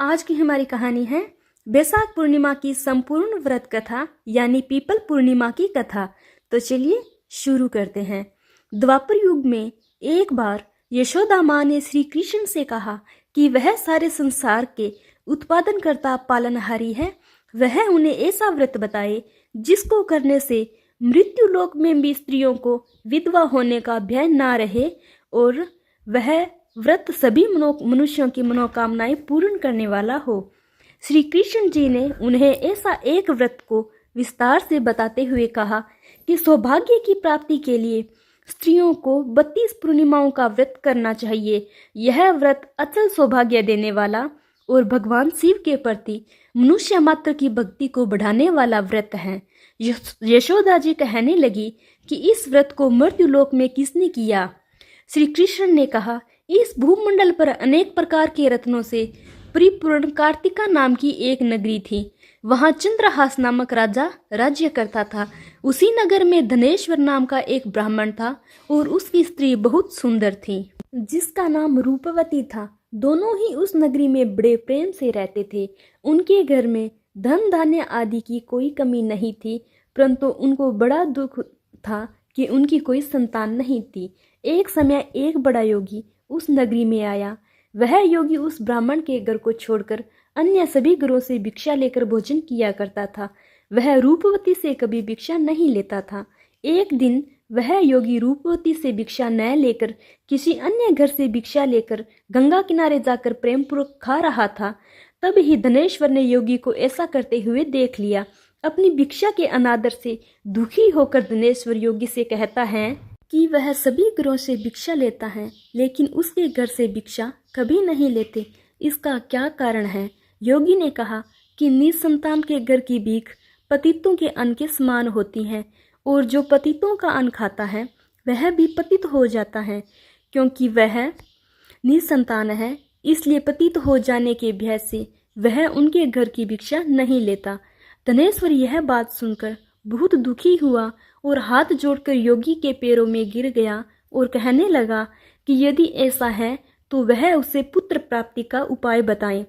आज की हमारी कहानी है बैसाख पूर्णिमा की संपूर्ण व्रत कथा यानी पीपल पूर्णिमा की कथा। तो चलिए शुरू करते हैं। द्वापर युग में एक बार यशोदा माँ ने श्री कृष्ण से कहा कि वह सारे संसार के उत्पादनकर्ता पालनहारी है। वह उन्हें ऐसा व्रत बताए जिसको करने से मृत्यु लोक में भी स्त्रियों को विधवा होने का भय ना रहे और वह व्रत सभी मनुष्यों की मनोकामनाएं पूर्ण करने वाला हो। श्री कृष्ण जी ने उन्हें ऐसा एक व्रत को विस्तार से बताते हुए कहा कि सौभाग्य की प्राप्ति के लिए स्त्रियों को 32 पूर्णिमाओं का व्रत करना चाहिए। यह व्रत अचल सौभाग्य देने वाला और भगवान शिव के प्रति मनुष्य मात्र की भक्ति को बढ़ाने वाला व्रत है। यशोदा जी कहने लगी कि इस व्रत को मर्त्युलोक में किसने किया? श्री कृष्ण ने कहा, इस भूमंडल पर अनेक प्रकार के रत्नों से परिपूर्ण कार्तिका नाम की एक नगरी थी। वहां चंद्रहास नामक राजा राज्य करता था। उसी नगर में धनेश्वर नाम का एक ब्राह्मण था और उसकी स्त्री बहुत सुंदर थी जिसका नाम रूपवती था। दोनों ही उस नगरी में बड़े प्रेम से रहते थे। उनके घर में धन धान्य आदि की कोई कमी नहीं थी, परंतु उनको बड़ा दुख था कि उनकी कोई संतान नहीं थी। एक समय एक बड़ा योगी उस नगरी में आया। वह योगी उस ब्राह्मण के घर को छोड़कर अन्य सभी घरों से भिक्षा लेकर भोजन किया करता था। वह रूपवती से कभी भिक्षा नहीं लेता था। एक दिन वह योगी रूपवती से भिक्षा न लेकर किसी अन्य घर से भिक्षा लेकर गंगा किनारे जाकर प्रेमपूर्वक खा रहा था। तब ही धनेश्वर ने योगी को ऐसा करते हुए देख लिया। अपनी भिक्षा के अनादर से दुखी होकर धनेश्वर योगी से कहता है कि वह सभी घरों से भिक्षा लेता है लेकिन उसके घर से भिक्षा कभी नहीं लेते। इसका क्या कारण है? योगी ने कहा कि निसंतान के घर की भीख पतितों के अन्न के समान होती है और जो पतितों का अन्न खाता है वह भी पतित हो जाता है। क्योंकि वह निसंतान है इसलिए पतित हो जाने के भय से वह उनके घर की भिक्षा नहीं लेता। धनेश्वर यह बात सुनकर बहुत दुखी हुआ और हाथ जोड़कर योगी के पैरों में गिर गया और कहने लगा कि यदि ऐसा है तो वह उसे पुत्र प्राप्ति का उपाय बताएं।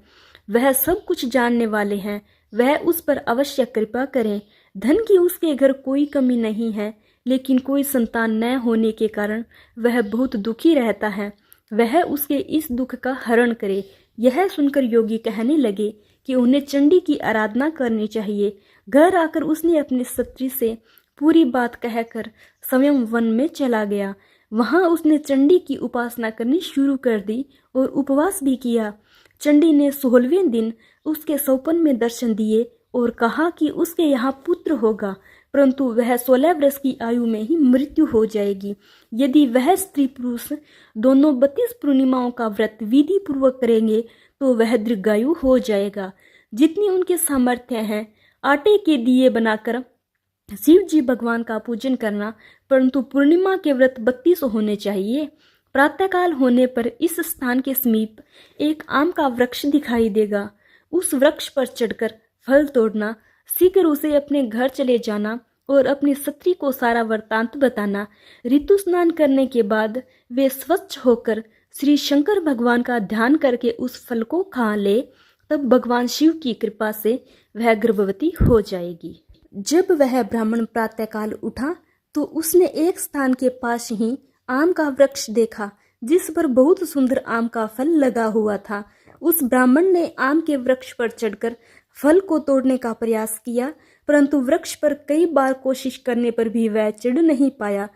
वह सब कुछ जानने वाले हैं, वह उस पर अवश्य कृपा करें। धन की उसके घर कोई कमी नहीं है लेकिन कोई संतान न होने के कारण वह बहुत दुखी रहता है। वह उसके इस दुख का हरण करे। यह सुनकर योगी कहने लगे कि उन्हें चंडी की आराधना करनी चाहिए। घर आकर उसने अपनी स्त्री से पूरी बात कहकर स्वयं वन में चला गया। वहां उसने चंडी की उपासना करनी शुरू कर दी और उपवास भी किया। चंडी ने 16वें दिन उसके स्वप्न में दर्शन दिए और कहा कि उसके यहाँ पुत्र होगा, परंतु वह 16 वर्ष की आयु में ही मृत्यु हो जाएगी। यदि वह स्त्री पुरुष दोनों 32 पूर्णिमाओं का व्रत विधि पूर्वक करेंगे तो वह दीर्घायु हो जाएगा। जितनी उनके सामर्थ्य है आटे के दिए बनाकर शिव जी भगवान का पूजन करना, परंतु पूर्णिमा के व्रत 32 होने चाहिए। प्रातःकाल होने पर इस स्थान के समीप एक आम का वृक्ष दिखाई देगा। उस वृक्ष पर चढ़कर फल तोड़ना, शीघ्र उसे अपने घर चले जाना और अपनी स्त्री को सारा वृत्तांत बताना। ऋतु स्नान करने के बाद वे स्वच्छ होकर श्री शंकर भगवान का ध्यान करके उस फल को खा ले, तब भगवान शिव की कृपा से वह गर्भवती हो जाएगी। जब वह ब्राह्मण प्रातःकाल उठा तो उसने एक स्थान के पास ही आम का वृक्ष देखा जिस पर बहुत सुंदर आम का फल लगा हुआ था। उस ब्राह्मण ने आम के वृक्ष पर चढ़कर फल को तोड़ने का प्रयास किया, परंतु वृक्ष पर कई बार कोशिश करने पर भी वह चढ़ नहीं पाया।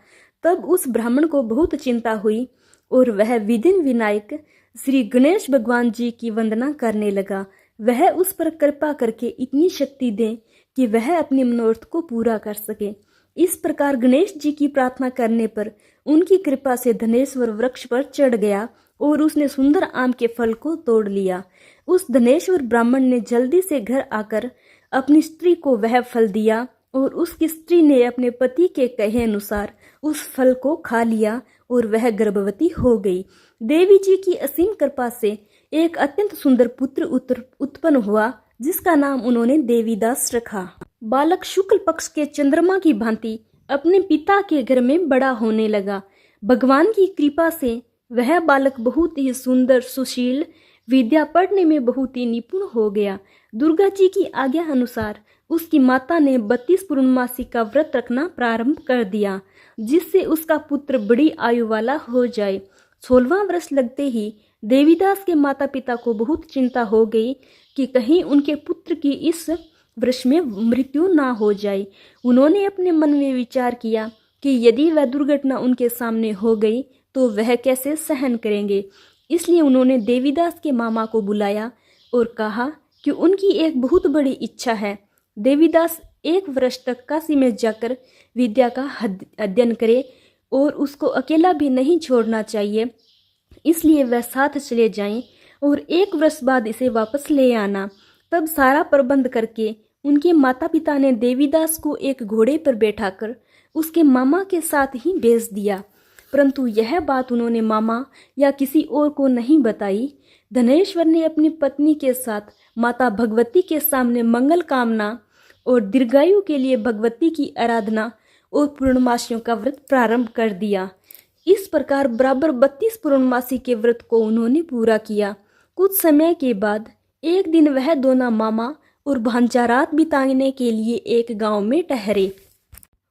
तब उस ब्राह्मण को बहुत चिंता हुई और वह विधि विनायक श्री गणेश भगवान जी की वंदना करने लगा। वह उस पर कृपा करके इतनी शक्ति दे कि वह अपने मनोरथ को पूरा कर सके। इस प्रकार गणेश जी की प्रार्थना करने पर उनकी कृपा से धनेश्वर वृक्ष पर चढ़ गया और उसने सुंदर आम के फल को तोड़ लिया। उस धनेश्वर ब्राह्मण ने जल्दी से घर आकर अपनी स्त्री को वह फल दिया और उसकी स्त्री ने अपने पति के कहे अनुसार उस फल को खा लिया और वह गर्भवती हो गई। देवी जी की असीम कृपा से एक अत्यंत सुंदर पुत्र उत्पन्न हुआ जिसका नाम उन्होंने देवीदास रखा। बालक शुक्ल पक्ष के चंद्रमा की भांति अपने पिता के घर में बड़ा होने लगा। भगवान की कृपा से वह बालक बहुत ही सुंदर, सुशील, विद्या पढ़ने में बहुत ही निपुण हो गया। दुर्गा जी की आज्ञा अनुसार उसकी माता ने 32 पूर्णमासी का व्रत रखना प्रारंभ कर दिया, जिससे उसका पुत्र बड़ी आयु वाला हो जाए। 16वां वर्ष लगते ही देवीदास के माता पिता को बहुत चिंता हो गई कि कहीं उनके पुत्र की इस वर्ष में मृत्यु ना हो जाए। उन्होंने अपने मन में विचार किया कि यदि वह दुर्घटना उनके सामने हो गई तो वह कैसे सहन करेंगे। इसलिए उन्होंने देवीदास के मामा को बुलाया और कहा कि उनकी एक बहुत बड़ी इच्छा है। देवीदास 1 वर्ष तक काशी में जाकर विद्या का अध्ययन करे और उसको अकेला भी नहीं छोड़ना चाहिए, इसलिए वह साथ चले जाएं और 1 वर्ष बाद इसे वापस ले आना। तब सारा प्रबंध करके उनके माता पिता ने देवीदास को एक घोड़े पर बैठाकर उसके मामा के साथ ही भेज दिया, परंतु यह बात उन्होंने मामा या किसी और को नहीं बताई। धनेश्वर ने अपनी पत्नी के साथ माता भगवती के सामने मंगल कामना और दीर्घायु के लिए भगवती की आराधना और पूर्णमासियों का व्रत प्रारंभ कर दिया। इस प्रकार बराबर 32 पूर्णमासी के व्रत को उन्होंने पूरा किया। कुछ समय के बाद एक दिन वह दोनों मामा और भांजा रात बिताने के लिए एक गांव में ठहरे।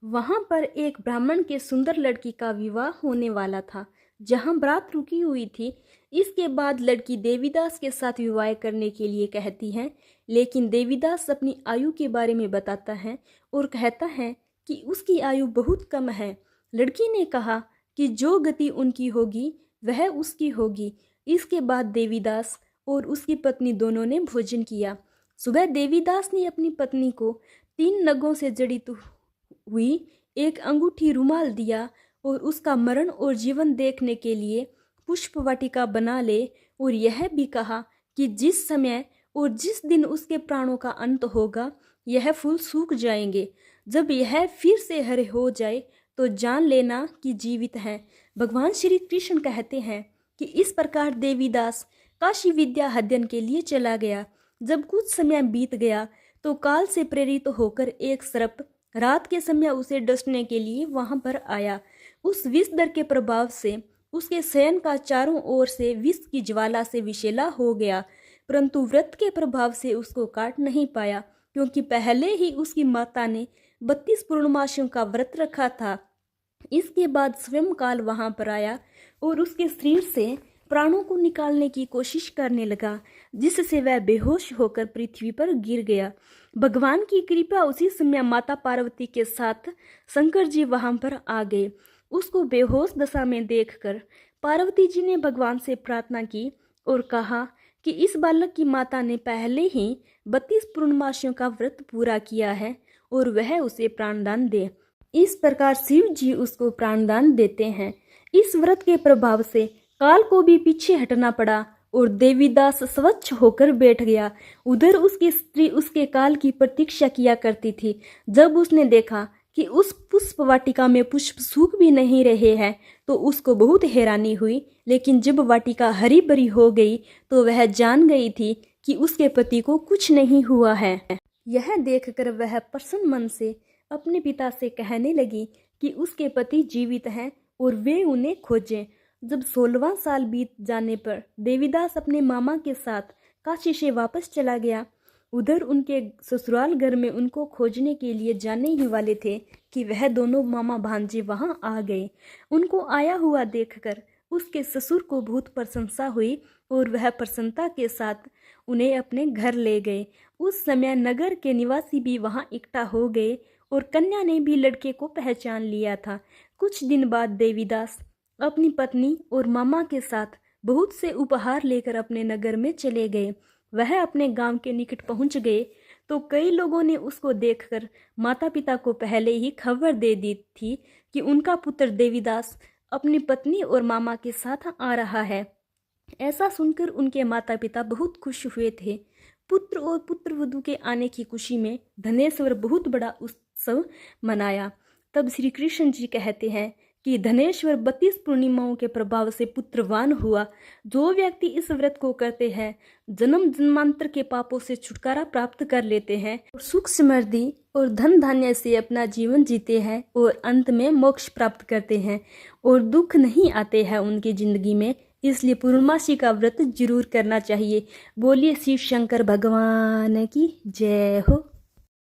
वहां पर एक ब्राह्मण के सुंदर लड़की का विवाह होने वाला था, जहां बारात रुकी हुई थी। इसके बाद लड़की देवीदास के साथ विवाह करने के लिए कहती है, लेकिन देवीदास अपनी आयु के बारे में बताता है और कहता है कि उसकी आयु बहुत कम है। लड़की ने कहा कि जो गति उनकी होगी वह उसकी होगी। इसके बाद देवीदास और उसकी पत्नी दोनों ने भोजन किया। सुबह देवीदास ने अपनी पत्नी को 3 नगों से जड़ित हुई एक अंगूठी रुमाल दिया और उसका मरण और जीवन देखने के लिए पुष्प वाटिका बना ले, और यह भी कहा कि जिस समय और जिस दिन उसके प्राणों का अंत होगा यह फूल सूख जाएंगे। जब यह फिर से हरे हो जाए तो जान लेना कि जीवित है। भगवान श्री कृष्ण कहते हैं कि इस प्रकार देवीदास काशी विद्या अध्ययन के लिए चला गया। जब कुछ समय बीत गया तो काल से प्रेरित होकर एक सर्प रात के समय उसे डसने के लिए वहां पर आया। उस विष दर के प्रभाव से उसके शयन का चारों ओर से विष की ज्वाला से विषैला हो गया, परंतु व्रत के प्रभाव से उसको काट नहीं पाया, क्योंकि पहले ही उसकी माता ने 32 पूर्णमासियों का व्रत रखा था। इसके बाद स्वयं काल वहां पर आया और उसके शरीर से प्राणों को निकालने की कोशिश करने लगा, जिससे वह बेहोश होकर पृथ्वी पर गिर गया। भगवान की कृपा उसी समय माता पार्वती के साथ शंकर जी वहां पर आ गए। उसको बेहोश दशा में देखकर पार्वती जी ने भगवान से प्रार्थना की और कहा कि इस बालक की माता ने पहले ही 32 पूर्णमासियों का व्रत पूरा किया है और वह उसे प्राणदान दे। इस प्रकार शिव जी उसको प्राणदान देते हैं। इस व्रत के प्रभाव से काल को भी पीछे हटना पड़ा और देवीदास स्वच्छ होकर बैठ गया। उधर उसकी स्त्री उसके काल की प्रतीक्षा किया करती थी। जब उसने देखा कि उस पुष्प वाटिका में पुष्प सूख भी नहीं रहे हैं तो उसको बहुत हैरानी हुई, लेकिन जब वाटिका हरी भरी हो गई तो वह जान गई थी कि उसके पति को कुछ नहीं हुआ है। यह देखकर वह प्रसन्न मन से अपने पिता से कहने लगी कि उसके पति जीवित हैं और वे उन्हें खोजें। जब 16वां साल बीत जाने पर देवीदास अपने मामा के साथ काशी से वापस चला गया। उधर उनके ससुराल घर में उनको खोजने के लिए जाने ही वाले थे कि वह दोनों मामा भांजे वहां आ गए। उनको आया हुआ देखकर उसके ससुर को बहुत प्रशंसा हुई और वह प्रसन्नता के साथ उन्हें अपने घर ले गए। उस समय नगर के निवासी भी वहां इकट्ठा हो गए और कन्या ने भी लड़के को पहचान लिया था। कुछ दिन बाद देवीदास अपनी पत्नी और मामा के साथ बहुत से उपहार लेकर अपने नगर में चले गए। वह अपने गांव के निकट पहुंच गए तो कई लोगों ने उसको देखकर माता पिता को पहले ही खबर दे दी थी कि उनका पुत्र देवीदास अपनी पत्नी और मामा के साथ आ रहा है। ऐसा सुनकर उनके माता पिता बहुत खुश हुए थे। पुत्र और पुत्रवधू के आने की खुशी में धनेश्वर बहुत बड़ा उत्सव मनाया। तब श्री कृष्ण जी कहते हैं कि धनेश्वर 32 पूर्णिमाओं के प्रभाव से पुत्रवान हुआ। जो व्यक्ति इस व्रत को करते हैं जन्म जन्मांतर के पापों से छुटकारा प्राप्त कर लेते हैं और सुख समृद्धि और धन धान्य से अपना जीवन जीते हैं और अंत में मोक्ष प्राप्त करते हैं और दुख नहीं आते हैं उनकी जिंदगी में। इसलिए पूर्णमासी का व्रत जरूर करना चाहिए। बोलिए शिव शंकर भगवान की जय हो।